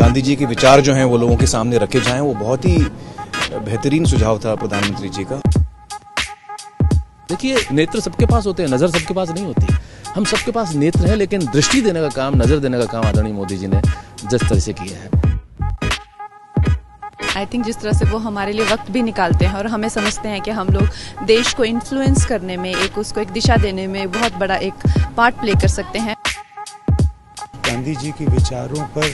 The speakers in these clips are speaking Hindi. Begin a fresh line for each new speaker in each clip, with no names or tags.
गांधी जी के विचार जो हैं वो लोगों के सामने रखे जाएं, वो बहुत ही बेहतरीन सुझाव था प्रधानमंत्री जी का।
देखिए, नेत्र सबके पास होते हैं, नज़र सबके पास नहीं होती। हम सबके पास नेत्र है, लेकिन दृष्टि देने का काम, नज़र देने का काम आदरणीय मोदी जी ने जिस तरह से किया है,
आई थिंक जिस तरह से वो हमारे लिए वक्त भी निकालते हैं और हमें समझते हैं कि हम लोग देश को इन्फ्लुएंस करने में, उसको एक दिशा देने में बहुत बड़ा एक पार्ट प्ले कर सकते हैं।
गांधी जी के विचारों पर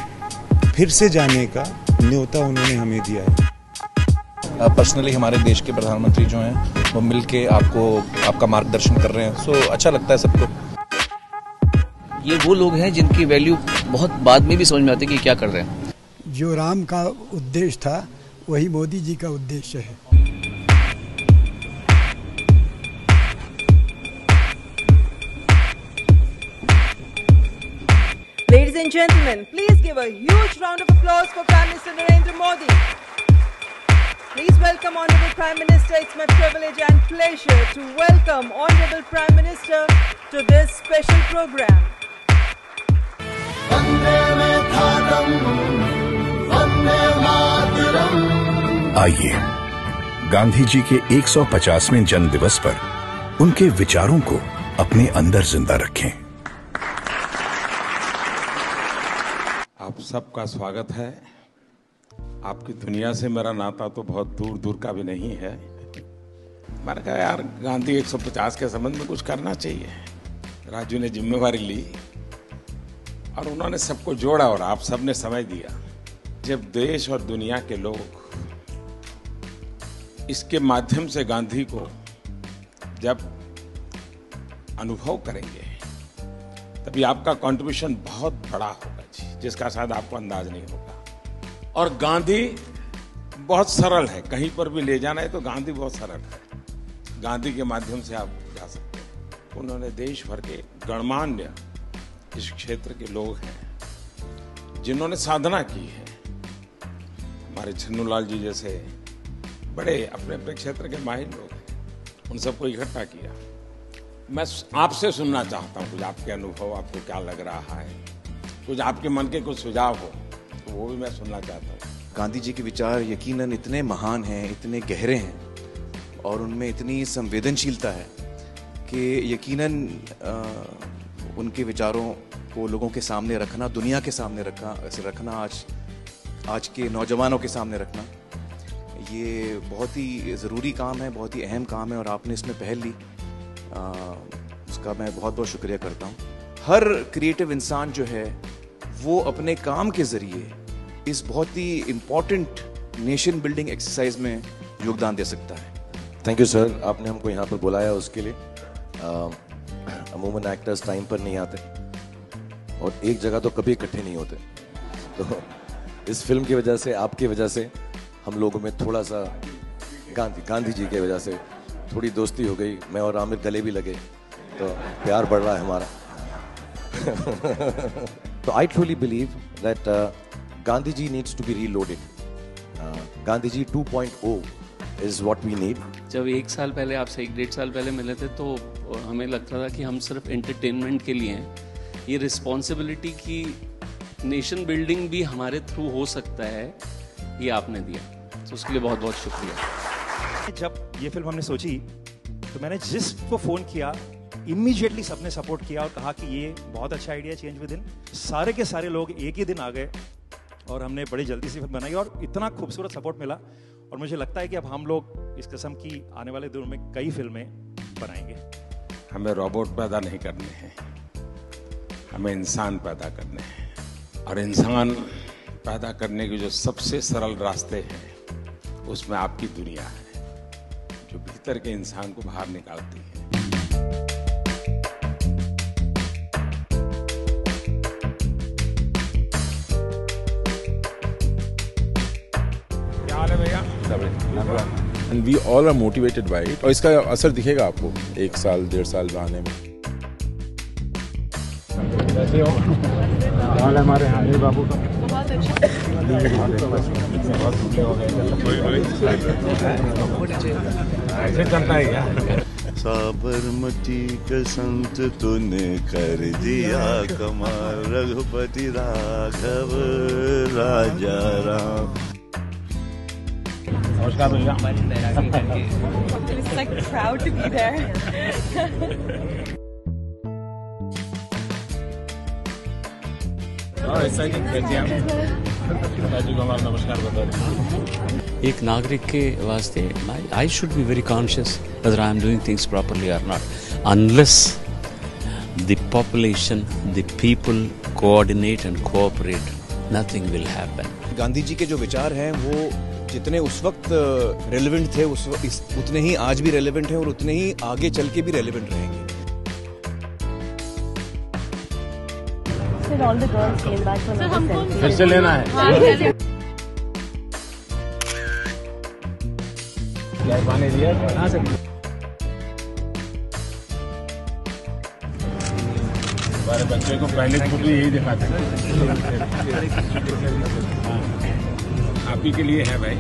फिर से जाने का न्योता उन्होंने हमें दिया है।
पर्सनली हमारे देश के प्रधानमंत्री जो हैं वो मिलके आपका मार्गदर्शन कर रहे हैं, सो अच्छा लगता है सबको।
ये वो लोग हैं जिनकी वैल्यू बहुत बाद में भी समझ में आती है कि क्या कर रहे हैं।
जो राम का उद्देश्य था वही मोदी जी का उद्देश्य है।
Ladies and gentlemen, please give a huge round of applause for Prime Minister Narendra Modi. Please welcome Honorable Prime Minister. It's my privilege and pleasure to welcome Honorable Prime Minister to this special program.
आइए गांधी जी के 150वें जन्म दिवस पर उनके विचारों को अपने अंदर जिंदा रखें।
आप सबका स्वागत है। आपकी दुनिया से मेरा नाता तो बहुत दूर दूर का भी नहीं है। मैंने कहा यार गांधी 150 के संबंध में कुछ करना चाहिए। राजू ने जिम्मेवारी ली और उन्होंने सबको जोड़ा और आप सबने समझ दिया। जब देश और दुनिया के लोग इसके माध्यम से गांधी को जब अनुभव करेंगे तभी आपका कंट्रीब्यूशन बहुत बड़ा होगा जी, जिसका शायद आपको अंदाज नहीं होगा। और गांधी बहुत सरल है, कहीं पर भी ले जाना है तो गांधी बहुत सरल है। गांधी के माध्यम से आप जा सकते हैं। उन्होंने देश भर के गणमान्य इस क्षेत्र के लोग हैं जिन्होंने साधना की है। हमारे छन्नूलाल जी जैसे बड़े अपने अपने क्षेत्र के माहिर लोग हैं, उन सबको इकट्ठा किया। मैं आपसे सुनना चाहता हूँ कुछ आपके अनुभव, आपको क्या लग रहा है, कुछ आपके मन के कुछ सुझाव हो तो वो भी मैं सुनना चाहता हूँ।
गांधी जी के विचार यकीनन इतने महान हैं, इतने गहरे हैं और उनमें इतनी संवेदनशीलता है कि यकीनन उनके विचारों को लोगों के सामने रखना, दुनिया के सामने रखना, आज के नौजवानों के सामने रखना, ये बहुत ही ज़रूरी काम है, बहुत ही अहम काम है और आपने इसमें पहल ली, उसका मैं बहुत बहुत शुक्रिया करता हूँ। हर क्रिएटिव इंसान जो है वो अपने काम के ज़रिए इस बहुत ही इम्पॉर्टेंट नेशन बिल्डिंग एक्सरसाइज में योगदान दे सकता है।
थैंक यू सर, आपने हमको यहाँ पर बुलाया उसके लिए। अमूमन एक्टर्स टाइम पर नहीं आते और एक जगह तो कभी इकट्ठे नहीं होते, तो इस फिल्म की वजह से, आपकी वजह से हम लोगों में थोड़ा सा गांधी जी की वजह से थोड़ी दोस्ती हो गई। मैं और आमिर गले भी लगे, तो प्यार बढ़ रहा है हमारा। तो I truly believe that Gandhi ji needs to be reloaded. Gandhi ji 2.0 is what we need.
जब 1 साल पहले, आपसे 1-1.5 साल पहले मिले थे तो हमें लगता था कि हम सिर्फ एंटरटेनमेंट के लिए हैं। ये रिस्पॉन्सिबिलिटी की नेशन बिल्डिंग भी हमारे थ्रू हो सकता है, ये आपने दिया, तो उसके लिए बहुत बहुत शुक्रिया।
जब ये फिल्म हमने सोची तो मैंने जिसको फ़ोन किया इमीडिएटली सबने सपोर्ट किया और कहा कि ये बहुत अच्छा आइडिया, चेंज विद इन। सारे के सारे लोग एक ही दिन आ गए और हमने बड़ी जल्दी से फिल्म बनाई और इतना खूबसूरत सपोर्ट मिला। और मुझे लगता है कि अब हम लोग इस किस्म की आने वाले दिनों में कई फिल्में बनाएंगे।
हमें रोबोट पैदा नहीं करने हैं, हमें इंसान पैदा करने हैं। और इंसान पैदा करने के जो सबसे सरल रास्ते हैं उसमें आपकी दुनिया है, जो भीतर के इंसान को बाहर निकालती है। क्या हाल है भैया?
And we all are motivated by it. और इसका असर दिखेगा आपको 1 साल 1.5 साल आने में।
कैसे हो? हाल हमारे हानि बाबू का
बहुत अच्छा।
ऐसे चलता है क्या?
साबरमती का संत तूने कर दिया कमाल, रघुपति राघव राजा राम।
नमस्कार भैया।
It's like proud to be there.
नमस्कार बता दें।
एक नागरिक के वास्ते I should be very conscious whether I am doing things properly or not. Unless the population, the people coordinate and cooperate, nothing will happen.
Gandhi ji के जो विचार हैं वो जितने उस वक्त रेलेवेंट थे उतने ही आज भी रेलेवेंट हैं और उतने ही आगे चल के भी रेलेवेंट रहेंगे।
All the girls came back from selfie.
फिर से लेना है। पानी दिया कहाँ से? हमारे बच्चे को पहले फोटो यही दिखाते हैं। आप ही के लिए है भाई।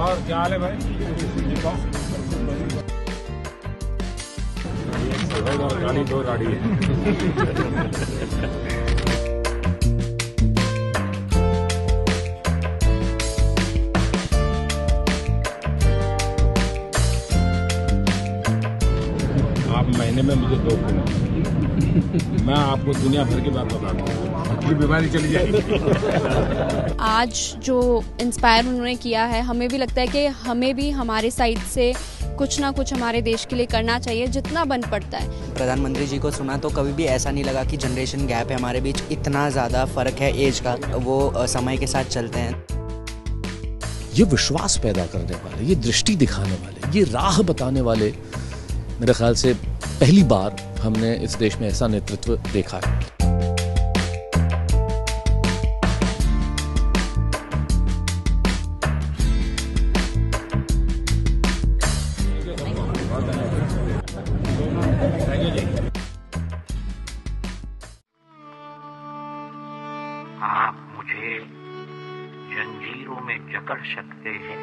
और क्या हाल है भाई? गाड़ी दो गाड़ी है। आप महीने में मुझे 2 दिन, मैं आपको दुनिया भर की बात बता दूँ, अपनी बीमारी चली जाएगी।
आज जो इंस्पायर उन्होंने किया है, हमें भी लगता है कि हमें भी हमारे साइड से कुछ ना कुछ हमारे देश के लिए करना चाहिए, जितना बन पड़ता है।
प्रधानमंत्री जी को सुना तो कभी भी ऐसा नहीं लगा कि जनरेशन गैप है हमारे बीच, इतना ज़्यादा फ़र्क है एज का, वो समय के साथ चलते हैं।
ये विश्वास पैदा करने वाले, ये दृष्टि दिखाने वाले, ये राह बताने वाले, मेरे ख्याल से पहली बार हमने इस देश में ऐसा नेतृत्व देखा है।
आप मुझे जंजीरों में जकड़ सकते हैं,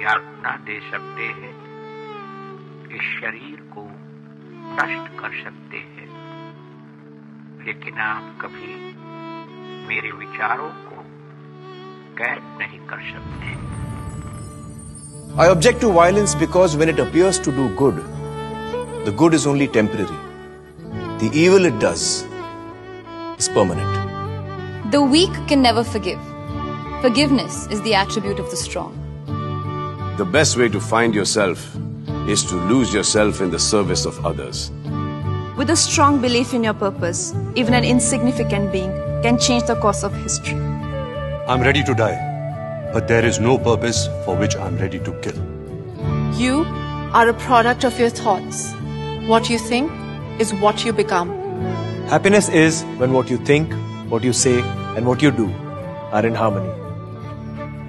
यातना दे सकते हैं, इस शरीर को नष्ट कर सकते हैं, लेकिन आप कभी मेरे विचारों को कैद नहीं कर सकते।
I object to violence because when it appears to do good, the good is only temporary. The evil it does is permanent.
The weak can never forgive. Forgiveness is the attribute of the strong.
The best way to find yourself is to lose yourself in the service of others.
With a strong belief in your purpose, even an insignificant being can change the course of history.
I'm ready to die, but there is no purpose for which I'm ready to kill.
You are a product of your thoughts. What you think is what you become.
Happiness is when what you think, what you say, and what you do are in harmony.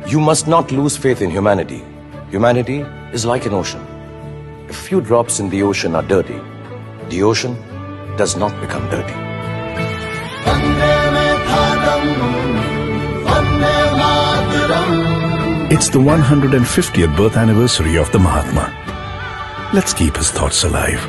You must not lose faith in humanity. Humanity is like an ocean. A few drops in the ocean are dirty. The ocean does not become dirty.
It's the 150th birth anniversary of the Mahatma. Let's keep his thoughts alive.